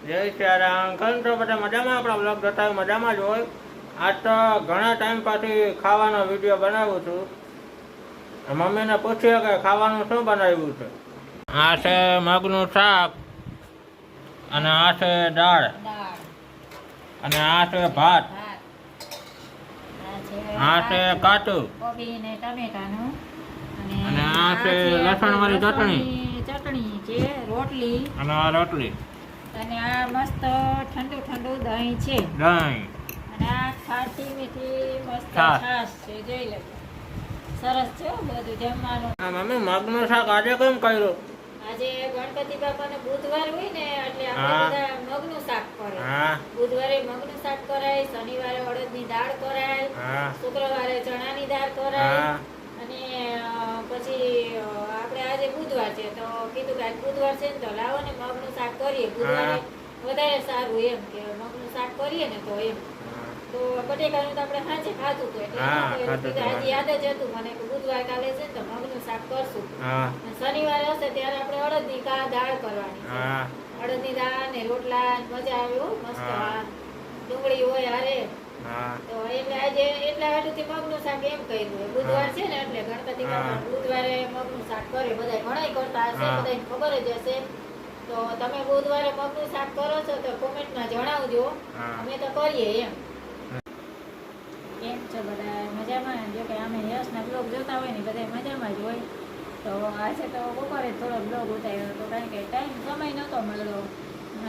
જય સિયારામ. કેમ છો બધા? મજામાં? આપણા બ્લોગ જોતા હોય મજામાં જ હોય. આજ તો ઘણા ટાઈમ પછી ખાવાનો વિડીયો બનાવું છું. મમ્મીને પૂછીએ કે ખાવાનું શું બનાવ્યું છે. આ છે મગનું શાક અને આ છે દાળ અને આ છે ભાત. આ છે કાચું કોબી ને ટમેટાનું અને આ છે લસણ વાળી ચટણી છે, રોટલી અને આ રોટલી અને આ મસ્ત ઠંડુ ઠંડુ દહીં છે દહીં અને આ ખાટી મીઠી મસ્ત છાશ. છાશ છે. જોઈ લો, સરસ છે હો બધું જમવાનું. આ મમ્મી મગનું શાક આજે કેમ કર્યું? આજે ગણપતિ બાપાનો બુધવાર હોય ને એટલે હા. આપણે બધા મગનું શાક કરે. હા બુધવારે મગનું શાક કરાય, શનિવારે અડદની દાળ કરાય, હા શુક્રવારે ચણાની દાળ કરાય હા અને પછી આપણે આજે બુધવાર છે તો કીધું કે આજ બુધવાર છે ને તો લાવો ને મગનું શાક કરીએ. બુધવારે વધારે સારું એમ કે મગનું શાક કરીએ ને તો એમ. તો બટેકાનું તો આપણે સાંજે ખાધું હતું એટલે હા, એમાં ખાધું કીધું હતું. આજે યાદ જ હતું મને કે બુધવાર કાલે છે ને તો મગનું શાક કરશું. હા અને શનિવારે હશે ત્યારે આપણે અડદની દાળ કરવાની છે. હા અડદની દાળ ને રોટલા મજા આવે હો મસ્ત. હા. આ ડુંગળી હોય હારે હા તો એટલે આજે એટલા હાટુથી મગનું શાક એમ કર્યું હોય. બુધવાર છે ને એટલે ગણપતિ બાપા બુધવારે મગનું શાક કરે. બધા ઘણાય કરતા હશે, હા. બધાને ખબર જ હશે. તો તમે બુધવારે મગનું શાક કરો છો તો કોમેન્ટમાં જણાવજો. હા. અમે તો કરીએ એમ. કેમ છો બધા? મજામાં? જો કે અમે યશના બ્લોગ જોતા હોય ને બધા મજામાં જ હોય. તો આજે તો બપોરે થોડો બ્લોગ ઉતાર્યો હતો કારણ કે ટાઈમ સમય નહોતો મળ્યો.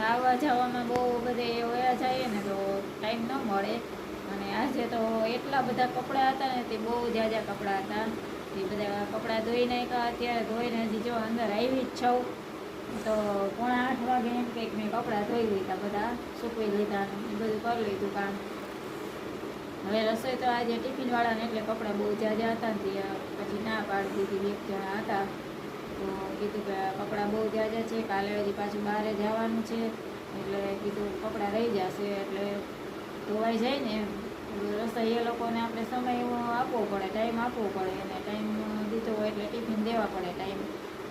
આવવા જવામાં બહુ બધે વયા જાય ને તો ટાઈમ ન મળે. અને આજે તો એટલા બધા કપડાં હતા ને તે બહુ ઝાઝા કપડાં હતા. એ બધા કપડાં ધોઈ નાખ્યા. અત્યારે ધોઈને હજી જો અંદર આવી જ છું તો 7:45 વાગે એમ કંઈક મેં કપડાં ધોઈ લીધા, બધા સૂકવી લીધા, એ બધું કરી લીધું કામ. હવે રસોઈ તો આજે ટિફિનવાળાને એટલે કપડાં બહુ ઝાઝા હતા ને પછી ના પાડી દીધી. એક જણા હતા તો કીધું કે કપડાં બહુ ઝાઝા છે, કાલે હજી પાછું બહાર જવાનું છે એટલે કીધું કપડાં રહી જશે એટલે ધોવાઈ જાય ને એમ. રસોઈ એ લોકોને આપણે સમય આપવો પડે, ટાઈમ આપવો પડે અને ટાઈમ દીધો હોય એટલે ટિફિન દેવા પડે. ટાઈમ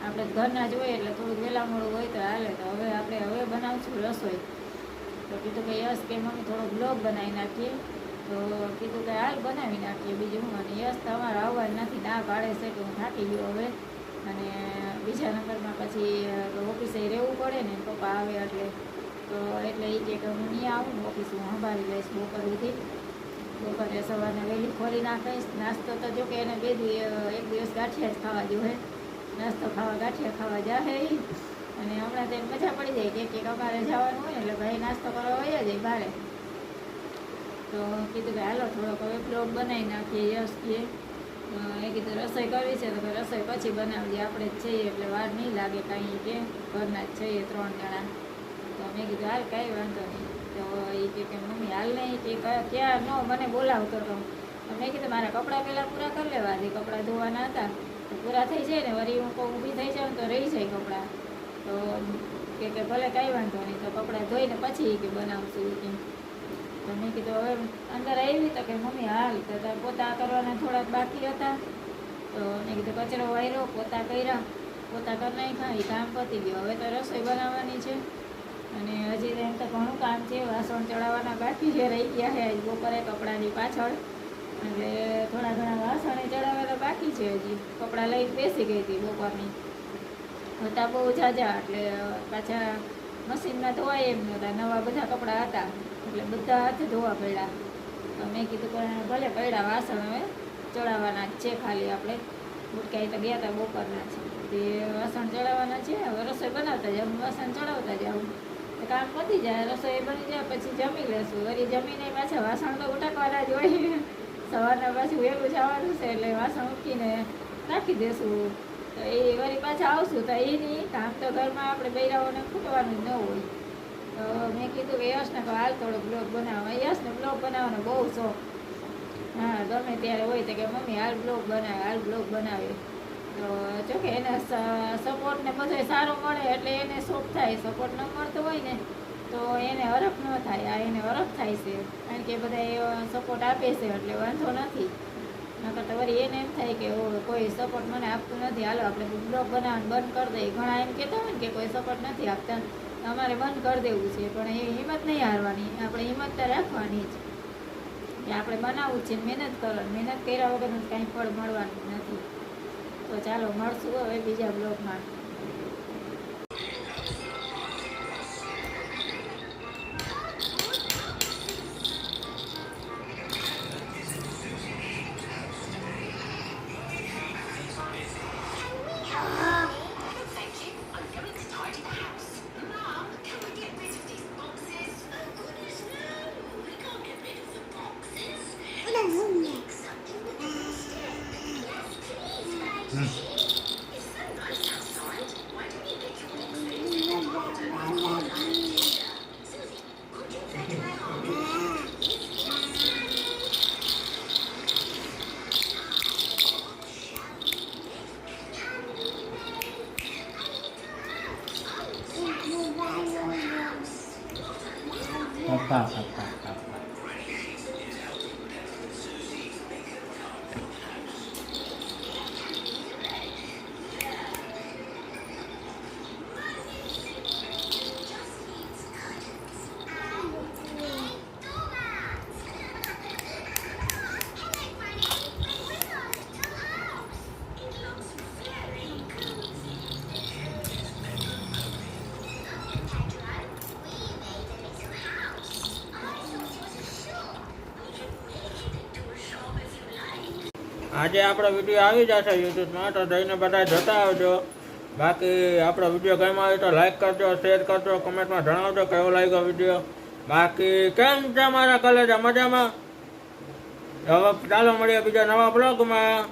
આપણે ઘરના જ હોય એટલે થોડુંક વહેલા મોડું હોય તો હાલે. તો હવે બનાવશું રસોઈ. તો કીધું કે યશ કે મમ્મી થોડો બ્લોગ બનાવી નાખીએ. તો કીધું કે હાલ બનાવી નાખીએ બીજું હું. અને યશ તમારે આવવા નથી, ના પાડે છે કે હું થાકી ગયો હવે અને બીજા નંબરમાં પછી ઓફિસે રહેવું પડે ને પપ્પા આવે એટલે એ કે હું નહીં આવું ને ઓફિસ હું સંભાળી લઈશ બપોર સુધી. બપોરે સવારને વહેલી ખોલી નાખીશ. નાસ્તો તો જો કે એને એક દિવસ ગાંઠિયા જ ખાવા જોઈએ. નાસ્તો ખાવા ગાંઠિયા ખાવા જાહે ઈ. અને હમણાં તો મજા પડી જાય કે અમારે જવાનું હોય એટલે ભાઈ નાસ્તો કરવા વયા જાય બહાર. તો કીધું કે હાલો થોડોક હવે બ્લોગ બનાવી નાખીએ. યશ કે એ કીધું રસોઈ કરવી છે તો કે રસોઈ પછી બનાવજે, આપણે જ છીએ એટલે વાર નહીં લાગે કાંઈ કે ઘરના જ છીએ 3 જણા. તો મેં કીધું હાલ કાંઈ વાંધો નહીં. તો એ કે મમ્મી હાલ નહીં કે ક્યાં ન મને બોલાવતો હતો. તો મેં કીધું મારા કપડાં પહેલાં પૂરા કરી લેવા દે, કપડાં ધોવાના હતા તો પૂરા થઈ જાય ને વળી હું કોઈ ઊભી થઈ જાઉં તો રહી જાય કપડાં. તો કે ભલે કાંઈ વાંધો નહીં, તો કપડાં ધોઈને પછી કે બનાવશું કે. તો મેં કીધું હવે અંદર આવી તો કે મમ્મી હાલ તો પોતા કરવાના થોડાક બાકી હતા તો મેં કીધું કચરો વાર્યો, પોતા કર્યા, પોતા કરી નાખ્યા, એ કામ પતી ગયું. હવે તો રસોઈ બનાવવાની છે અને હજી એમ તો ઘણું કામ છે. વાસણ ચડાવવાના બાકી છે, રહી ગયા છે બપોરે કપડાની પાછળ એટલે થોડા ઘણા વાસણ ચડાવવાના બાકી છે. હજી કપડાં લઈને બેસી ગઈ હતી બપોરની. હતા બહુ ઝાઝા એટલે પાછા મશીનમાં ધોવાય એમ નહોતા, નવા બધા કપડાં હતા એટલે બધા હાથે ધોવા પડ્યા. તો મેં કીધું કે ભલે પડ્યા વાસણ હવે ચડાવવાના જ છે, ખાલી આપણે બુટકાઈ તો ગયા હતા બપોરના છે તે વાસણ ચડાવવાના છે. હવે રસોઈ બનાવતા જાવ, વાસણ ચડાવતા જાવ, કામ પતી જાય, રસોઈ બની જાય પછી જમી લેશું. વળી જમીને પાછા વાસણ તો ઉટકવાના જ હોય. સવારના પાછું વહેલું જવાનું છે એટલે વાસણ ઉઠીને નાખી દેશું. તો એ વળી પાછા આવશું તો એની કામ તો ઘરમાં આપણે બૈરાઓને ખૂટવાનું જ ન હોય. તો મેં કીધું કે યશને તો હાલ થોડો બ્લોગ બનાવો. યશને બ્લોગ બનાવવાનો બહુ શોખ. હા ગમે ત્યારે હોય તો કે મમ્મી હાલ બ્લોગ બનાવે. તો જોકે એને સપોર્ટ ને બધો સારો મળે એટલે એને શોખ થાય. સપોર્ટ ન મળતો હોય ને તો એને હરખ ન થાય. આ એને હરખ થાય છે કારણ કે બધા સપોર્ટ આપે છે એટલે વાંધો નથી. નકર તો વળી એને એમ થાય કે કોઈ સપોર્ટ મને આપતું નથી, હાલો આપણે બ્લોગ બનાવવાનું બંધ કરી દઈએ. ઘણા એમ કહેતા હોય ને કે કોઈ સપોર્ટ નથી આપતા અમારે બંધ કરી દેવું છે, પણ એ હિંમત નહીં હારવાની, આપણે હિંમત તો રાખવાની જ કે આપણે બનાવવું જ છે, મહેનત કરવાની, મહેનત કર્યા વગરનું કાંઈ ફળ મળવાનું નથી. તો ચાલો મળશું હવે બીજા બ્લોગમાં. પપ્પા પપ્પા પપ્પા આજે આપણો વિડીયો આવી જશે યુટ્યુબમાં, તો જઈને બધા જોતા આવજો. બાકી આપણો વિડીયો ગમ્યો હોય તો લાઈક કરજો, શેર કરજો, કમેન્ટમાં જણાવજો કેવો લાગ્યો વિડીયો. બાકી કેમ છે મારા કલેજા? મજામાં? હવે ચાલો મળીએ બીજા નવા બ્લોગમાં.